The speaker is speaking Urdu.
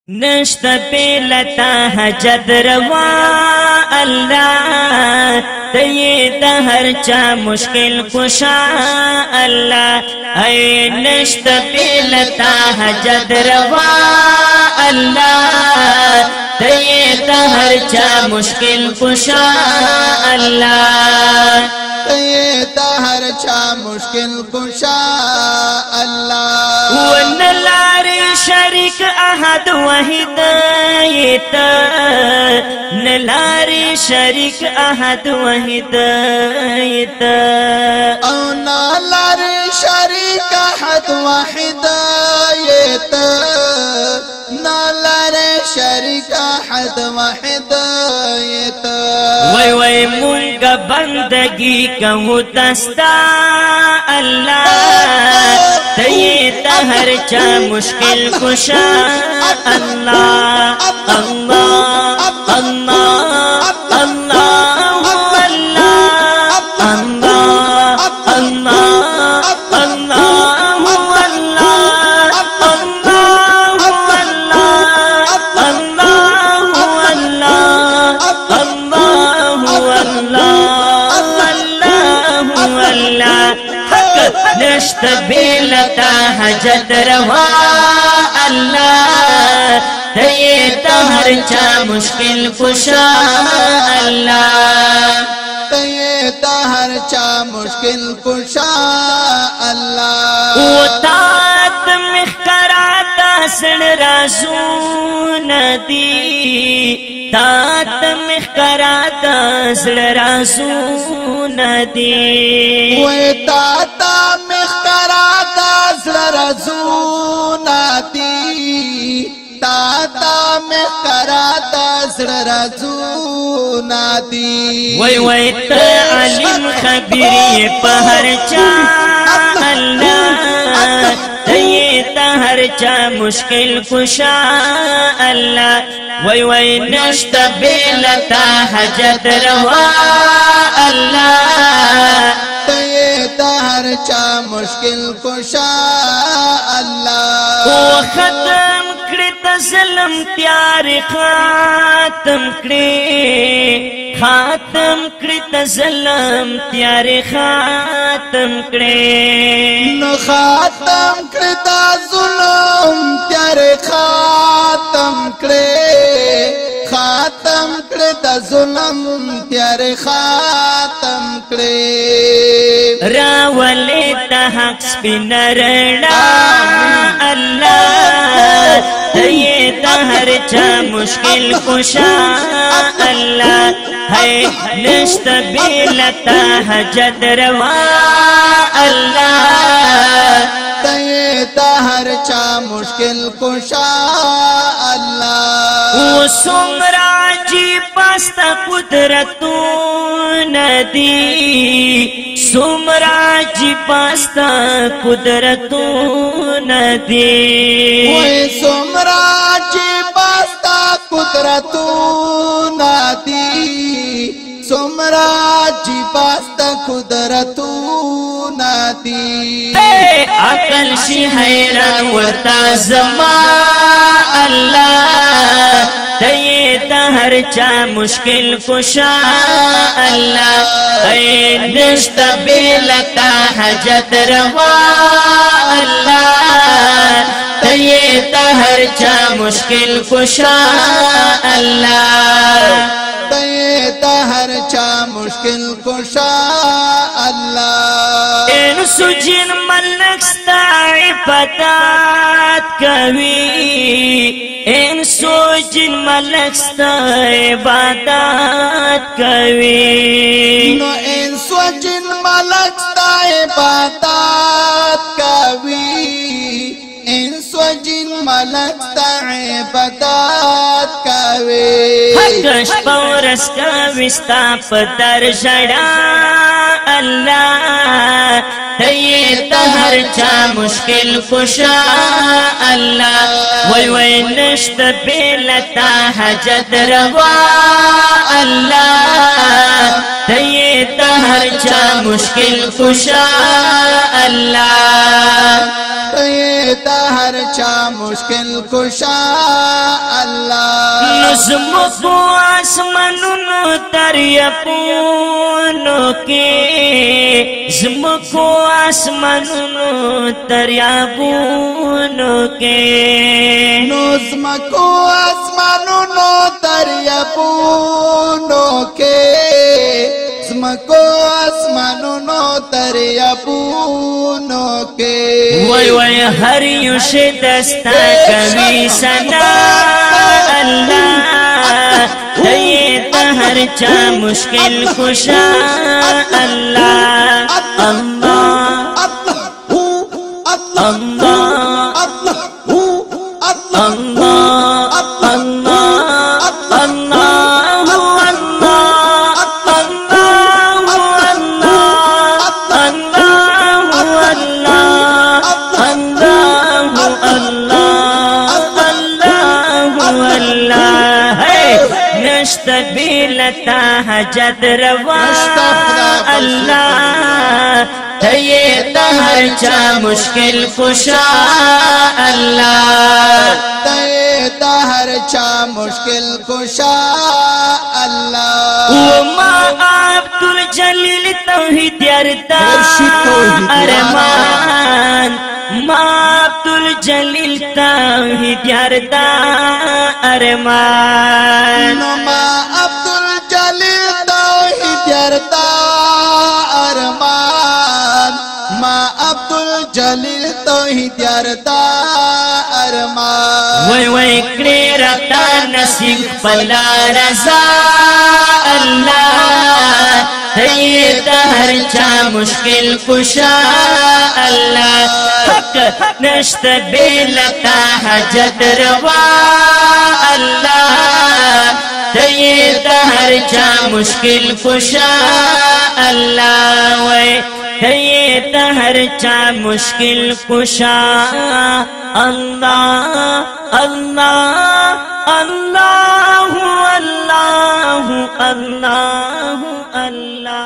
نشتا بیلتا حجت روا اللہ تی دا ہر چا مشکل کشا اللہ اے نشتا بیلتا حجت روا اللہ تی دا ہر چا مشکل کشا اللہ تی دا ہر چا مشکل کشا اللہ ونلاری شریک احد وحید ایت نلاری شریک احد وحید ایت او نلاری شریک احد وحید ایت نلاری شریک احد وحید ایت وی وی مونگا بندگی کہو دستا اللہ تیتا ہر چا مشکل کشا اللہ اللہ اللہ اللہ اللہ اللہ نشت بیلتا حجت روا اللہ تیتا ہر چا مشکل کشا اللہ تیتا ہر چا مشکل کشا اللہ وطاعت مخکراتا سن رازون دی تات مخکراتا سن رازون دی وطاعتا مخکراتا سن رازون دی تاتا مخکراتا سن رازون دی وی وی تا علم خبری پہر چا اللہ تیتا ہر چا مشکل کشا اللہ وی وی نشت بیلتا حجت روا اللہ تیتا ہر چا مشکل کشا اللہ ختم کرت ظلم تیار خاتم کرے خاتم کرت ظلم تیار خاتم کرے نو خاتم کرت ظلم تیار خاتم کرے خاتم کرت ظلم تیار خاتم کرے راولی تا حق سپین رڑا اللہ تیتا ہر چا مشکل کشا اللہ ہے نشت بیلتا حجت روا اللہ تیتا ہر چا مشکل کشا اللہ وہ سمراجی پاستا قدرتون دی سمراجی پاستا قدرتون دی وہ سمراجی پاستا قدرتون دی سمراجی پاستا قدرتون دی عقل شی حیران ورتا زما اللہ تیتا ہر چا مشکل کشا اللہ اے نشت بیلتا حجت روا اللہ تیتا ہر چا مشکل کشا اللہ تیتا ہر چا مشکل کشا اللہ انسو جن ملک ستا عبادات کوي انسو جن ملک ستا عبادات کوي نو انسو جن ملک ستا عبادات کوي انسو جن ملک ستا عبادات کوي حقش پورس کوي ستا پتر جڑا اللہ تیتا ہر چا مشکل کشا اللہ وی وی نشت بیلتا حجت روا اللہ تیتا ہر چا مشکل کشا اللہ تیتا ہر چا مشکل کشا زمکو آسمانونو دریابونو کې زمکو آسمانونو دریابونو کې نو زمکو آسمانونو دریابونو کې زمکو آسمانونو دریابونو کې وای وای هر یو شی دستا کوي سنا الله دې هر چا مشکل خوشا الله الله الله بلتا حجت روا اللہ تیے ہر چا مشکل کشا اللہ تیے ہر چا مشکل کشا اللہ وما عبد الجلیل توحید یارتا ارمان ما عبد الجلیل توحید یارتا ارمان ما عبد الجلیل توحید یارتا ارمان ما عبد الجلیل توحید یارتا ارمان وای وای کړه رتا نصیب پلا رضا الله دې هر چا مشکل کشا الله حق نشته بلتا حجت روا الله دې هر چا مشکل کشا الله وای دې هر چا مشکل کشا الله الله الله الله الله الله